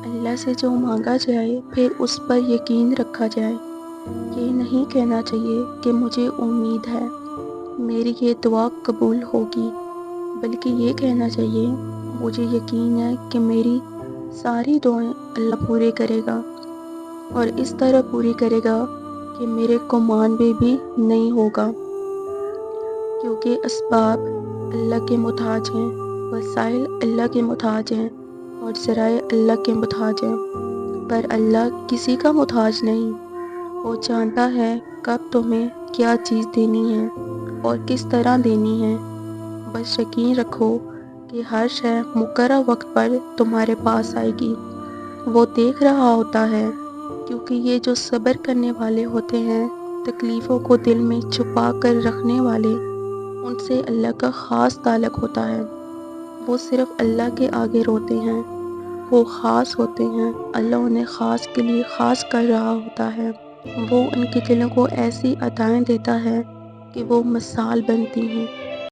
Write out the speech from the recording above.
اللہ سے جو مانگا جائے پھر اس پر یقین رکھا جائے۔ یہ نہیں کہنا چاہیے کہ مجھے امید ہے میری یہ دعا قبول ہوگی، بلکہ یہ کہنا چاہیے مجھے یقین ہے کہ میری ساری دعائیں اللہ پوری کرے گا، اور اس طرح پوری کرے گا کہ میرے گمان میں بھی نہیں ہوگا، کیونکہ اسباب اللہ کے محتاج ہیں، وسائل اللہ کے محتاج ہیں، اور ذرائع اللہ کے محتاج ہیں، پر اللہ کسی کا محتاج نہیں۔ وہ جانتا ہے کب تمہیں کیا چیز دینی ہے اور کس طرح دینی ہے۔ بس یقین رکھو کہ ہر شے مقررہ وقت پر تمہارے پاس آئے گی۔ وہ دیکھ رہا ہوتا ہے، کیونکہ یہ جو صبر کرنے والے ہوتے ہیں، تکلیفوں کو دل میں چھپا کر رکھنے والے، ان سے اللہ کا خاص تعلق ہوتا ہے۔ وہ صرف اللہ کے آگے روتے ہیں، وہ خاص ہوتے ہیں، اللہ انہیں خاص کے لیے خاص کر رہا ہوتا ہے۔ وہ ان کے دلوں کو ایسی عطائیں دیتا ہے کہ وہ مثال بنتی ہیں۔